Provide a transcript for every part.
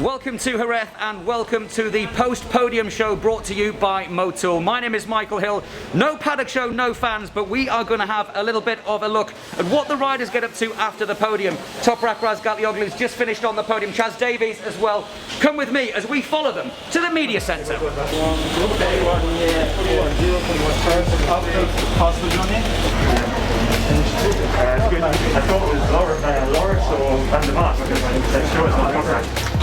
Welcome to Jerez and welcome to the post-podium show brought to you by Motul. My name is Michael Hill. No Paddock Show, no fans, but we are going to have a little bit of a look at what the riders get up to after the podium. Toprak Razgatlioglu's just finished on the podium. Chaz Davies as well. Come with me as we follow them to the media centre. Good. I thought it was Loris or Van der Maas because I'm sure it's not Toprak.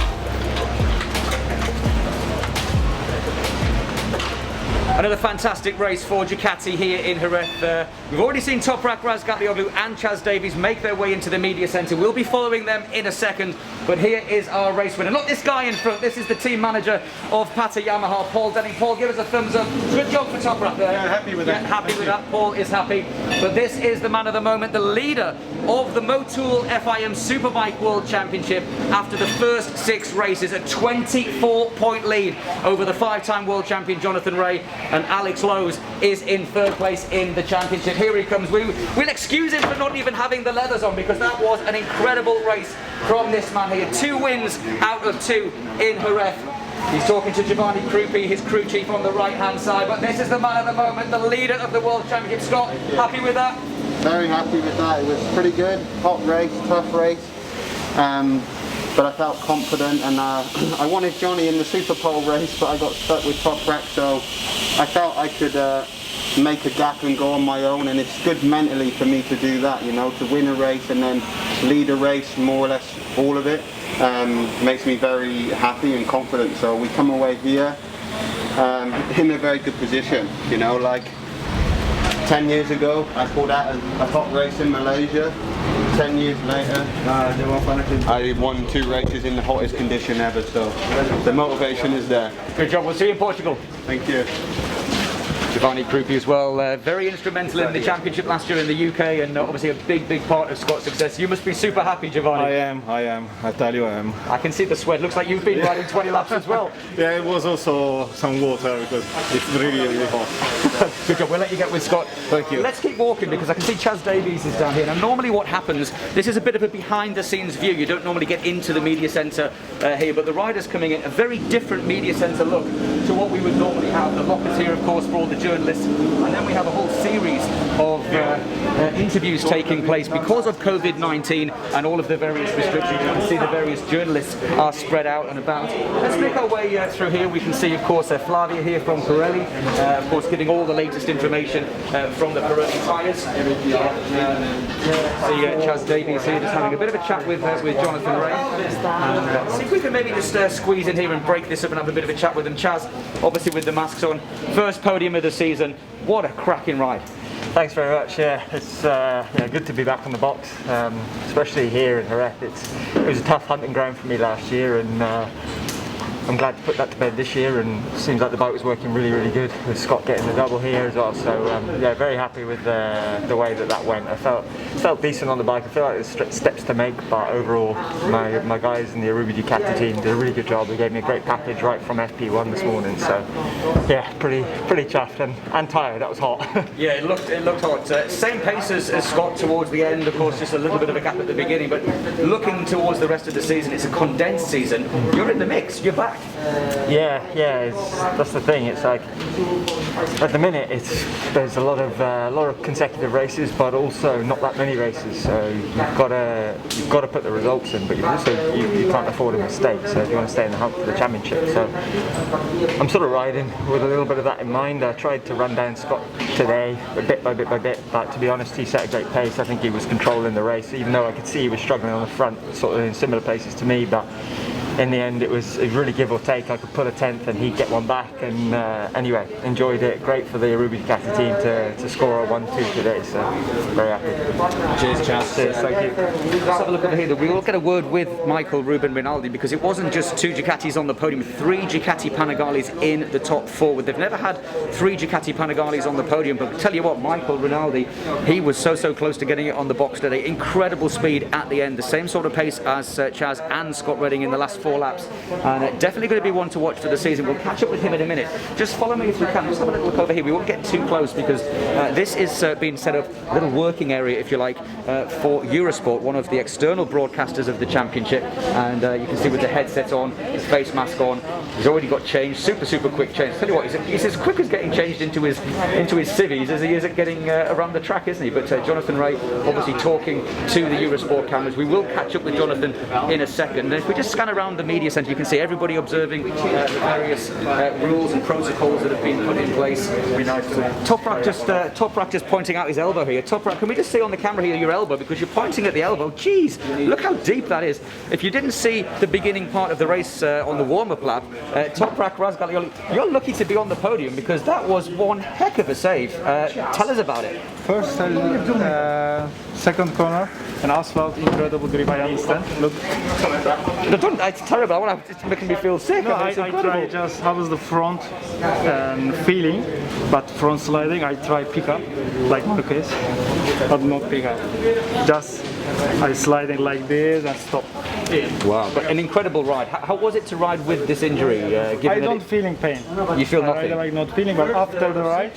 Another fantastic race for Ducati here in Jerez. We've already seen Toprak Razgatlioglu and Chaz Davies make their way into the media centre. We'll be following them in a second, but here is our race winner. Not this guy in front, this is the team manager of Pata Yamaha, Paul Denning. Paul, give us a thumbs up. Good job for Toprak there. Yeah, happy with that. Happy with that. Paul is happy. But this is the man of the moment, the leader of the Motul FIM Superbike World Championship after the first 6 races. A 24-point lead over the 5-time world champion Jonathan Rea. And Alex Lowe's is in 3rd place in the championship. Here he comes. We'll excuse him for not even having the leathers on because that was an incredible race from this man here. 2 wins out of 2 in Jerez. He's talking to Giovanni Krupi, his crew chief on the right-hand side. But this is the man of the moment, the leader of the World Championship. Scott, happy with that? Very happy with that. It was pretty good. Hot race, tough race. But I felt confident, and I wanted Johnny in the Super Pole race, but I got stuck with Toprak, so I felt I could make a gap and go on my own, and it's good mentally for me to do that, you know, to win a race and then lead a race, more or less all of it, makes me very happy and confident. So we come away here in a very good position, you know, like 10 years ago I pulled out a hot race in Malaysia. 10 years later, I won 2 races in the hottest condition ever, so the motivation is there. Good job. We'll see you in Portugal. Thank you. Giovanni Krupi as well, very instrumental in the championship last year in the UK, and obviously a big part of Scott's success. You must be super happy, Giovanni. I am. I tell you I am. I can see the sweat. Looks like you've been riding 20 laps as well. Yeah, it was also some water because it's really hot. Good job. We'll let you get with Scott. Thank you. Let's keep walking because I can see Chaz Davies is down here. Now normally what happens, this is a bit of a behind the scenes view. You don't normally get into the media centre here, but the riders coming in, a very different media centre look to what we would normally have. The lockers here of course for all the journalists, and then we have a whole series of interviews taking place because of COVID-19 and all of the various restrictions. You can see the various journalists are spread out and about. Let's make our way through here. We can see of course Flavia here from Pirelli, of course getting all the latest information from the Pirelli tyres. See Chaz Davies here just having a bit of a chat with Jonathan Rea. And see if we can maybe just squeeze in here and break this up and have a bit of a chat with him. Chaz, obviously with the masks on, first podium of the season. What a cracking ride. Thanks very much. Yeah, it's good to be back on the box, especially here in Jerez. It was a tough hunting ground for me last year, and I'm glad to put that to bed this year, and it seems like the bike was working really good with Scott getting the double here as well. So yeah, very happy with the way that went. I felt decent on the bike. I feel like there's steps to make, but overall my guys in the Aruba Ducati team did a really good job. They gave me a great package right from FP1 this morning. So yeah, pretty chuffed and tired. That was hot. Yeah, it looked hot. Same pace as Scott towards the end. Of course, just a little bit of a gap at the beginning, but looking towards the rest of the season, it's a condensed season. You're in the mix. You're back. Yeah, that's the thing. It's like at the minute there's a lot of consecutive races, but also not that many races. So you've got to put the results in, but you can't afford a mistake. So if you want to stay in the hunt for the championship, so I'm sort of riding with a little bit of that in mind. I tried to run down Scott today, bit by bit, but to be honest, he set a great pace. I think he was controlling the race, even though I could see he was struggling on the front, sort of in similar places to me, but in the end it was really give or take. I could pull a 10th and he'd get one back, and anyway, enjoyed it. Great for the Aruba Ducati team to score a 1-2 today, so very happy. Cheers, Chaz. Cheers, thank you. Let's have a look over here. We will get a word with Michael Ruben Rinaldi because it wasn't just 2 Ducatis on the podium, 3 Ducati Panigales in the top 4. They've never had 3 Ducati Panigales on the podium, but tell you what, Michael Rinaldi, he was so close to getting it on the box today. Incredible speed at the end, the same sort of pace as Chaz and Scott Redding in the last 4 laps, and definitely going to be one to watch for the season. We'll catch up with him in a minute. Just follow me if you can. Just have a little look over here. We won't get too close because this is being set up, a little working area if you like, for Eurosport, one of the external broadcasters of the championship, and you can see with the headset on, face mask on. He's already got changed, super quick change. Tell you what, he's as quick as getting changed into his civvies as he is at getting around the track, isn't he? But Jonathan Ray obviously talking to the Eurosport cameras. We will catch up with Jonathan in a second. And if we just scan around the media centre, you can see everybody observing the various rules and protocols that have been put in place. Toprak just pointing out his elbow here. Toprak, can we just see on the camera here your elbow, because you're pointing at the elbow. Jeez, look how deep that is. If you didn't see the beginning part of the race on the warm-up lap, Toprak Razgal, you're lucky to be on the podium, because that was one heck of a save. Tell us about it. First, second corner, an asphalt, incredible grip, I understand. Look. It's terrible, it's making me feel sick. No, I try just, how was the front feeling, but front sliding, I try pick up, like Marquez, but not pick up. Just, I sliding like this and stop. Wow, but an incredible ride. How was it to ride with this injury? I don't feeling pain. You feel nothing? I like not feeling, but after the ride,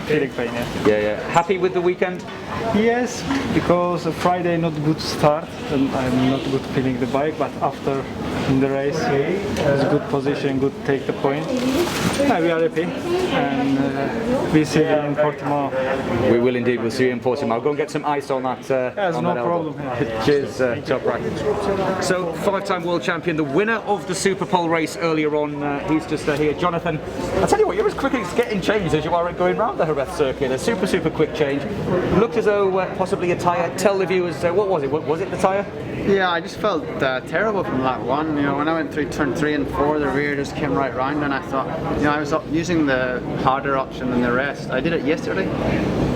feeling pain, yeah. Yeah. Happy with the weekend? Yes, because Friday not good start, and I'm not good feeling the bike, but after in the race, it's good position, good take the point. Yeah, we are happy, and we see you in Portimao. We will indeed, we'll see you in Portimao. I'll go and get some ice on that. There's no problem. Cheers, Toprak. So, 5-time world champion, the winner of the Super Pole race earlier on, he's just here. Jonathan, I'll tell you what, you're as quick as getting changed as you are at going round the Jerez circuit. A super quick change. Looked as though possibly a tyre. Tell the viewers, what was it? Was it the tyre? Yeah, I just felt terrible from lap 1. You know, when I went through turn 3 and 4, the rear just came right round, and I thought, you know, I was using the harder option than the rest. I did it yesterday.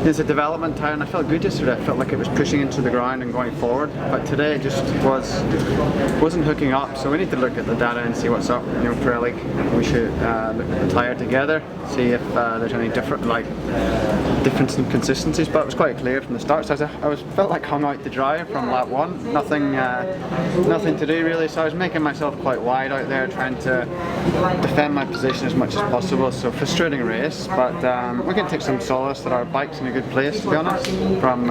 It's a development tyre, and I felt good yesterday. I felt like it was pushing into the ground and going forward. But today it just wasn't hooking up. So we need to look at the data and see what's up. You know, Pirelli, we should look at the tyre together, see if there's any difference in consistencies. But it was quite clear from the start. So I felt like hung out to dry from lap 1. Nothing to do really. So I was making myself quite wide out there, trying to defend my position as much as possible. So frustrating race, but we can take some solace that our bike's in a good place, to be honest. From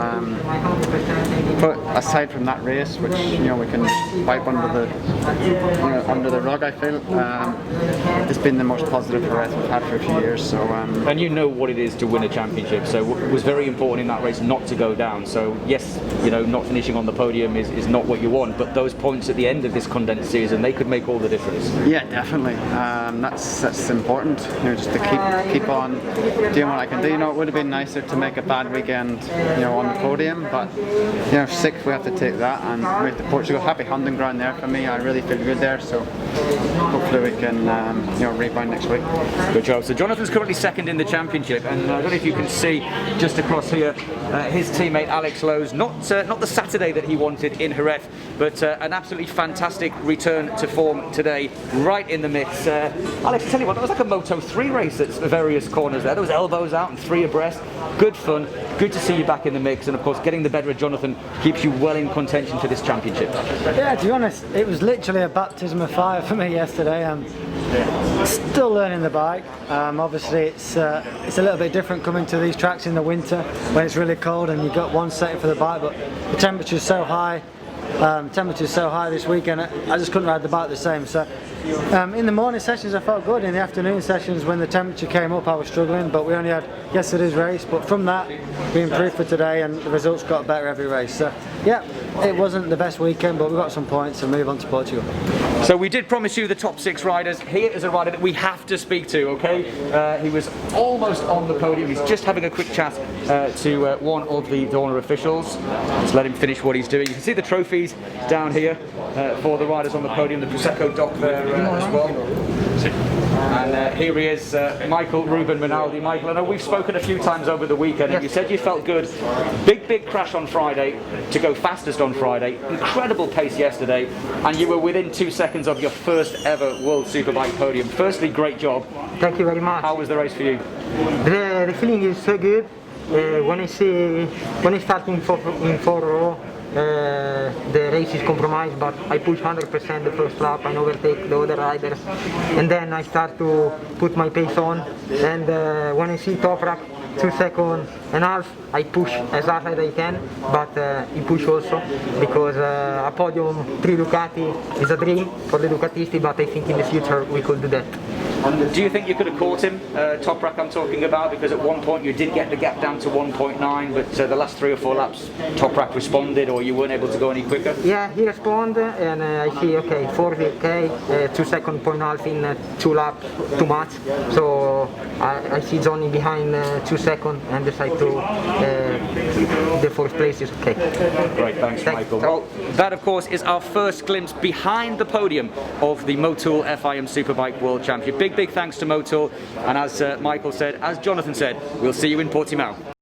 aside from that race, which we can wipe under the rug, I feel it's been the most positive race we've had for a few years. So and you know what it is to win a championship. So it was very important in that race not to go down. So yes, not finishing on the podium is not what you want, but those points at the end of this condensed season, they could make all the difference. Yeah, definitely. That's important. Just to keep on doing what I can do. It would have been nicer to make a bad weekend, on the podium, but 6th we have to take that, and move to Portugal. Happy hunting ground there for me. I really feel good there, so hopefully we can rebound next week. Good job. So Jonathan's currently second in the championship, and I don't know if you can see just across here his teammate Alex Lowe's, not the Saturday that he wanted in Jerez, but an absolutely fantastic return to form today, right in the mix. Alex, I tell you what, that was like a Moto 3 race at the various corners there. There was elbows out and 3 abreast. Good fun. Good to see you back in the mix, and of course getting the better of Jonathan keeps you well in contention for this championship. Yeah, to be honest, it was literally a baptism of fire for me yesterday. Still learning the bike. Obviously it's a little bit different coming to these tracks in the winter when it's really cold and you've got one setting for the bike, but the temperature's so high. This weekend, I just couldn't ride the bike the same. So in the morning sessions I felt good. In the afternoon sessions, when the temperature came up, I was struggling, but we only had yesterday's race. But from that, we improved for today, and the results got better every race. So yeah, it wasn't the best weekend, but we got some points and move on to Portugal. So we did promise you the top 6 riders. Here is a rider that we have to speak to, okay? He was almost on the podium. He's just having a quick chat to one of the Dorna officials. Let's let him finish what he's doing. You can see the trophies down here for the riders on the podium, the Prosecco dock there as well. And here he is, Michael Ruben Rinaldi. Michael, I know we've spoken a few times over the weekend, and you said you felt good. Big crash on Friday to go fastest on Friday. Incredible pace yesterday, and you were within 2 seconds of your first ever World Superbike podium. Firstly, great job. Thank you very much. How was the race for you? The feeling is so good. When I start in 4 row, the race is compromised, but I push 100% the first lap. I overtake the other riders, and then I start to put my pace on. And when I see Toprak 2 seconds and a half, I push as hard as I can, but he push also because a podium 3 Ducati is a dream for the Ducatisti, but I think in the future we could do that. Do you think you could have caught him, Toprak I'm talking about, because at one point you did get the gap down to 1.9, but the last 3 or 4 laps Toprak responded, or you weren't able to go any quicker? Yeah, he responded, and I see, okay, 40, okay, 2 second point half in 2 laps, too much, so I see Johnny behind 2 seconds and decide to the 4th place is okay. Great, thanks Michael. Well, that of course is our first glimpse behind the podium of the Motul FIM Superbike World Championship. Big thanks to Motul, and as Michael said, as Jonathan said, we'll see you in Portimao.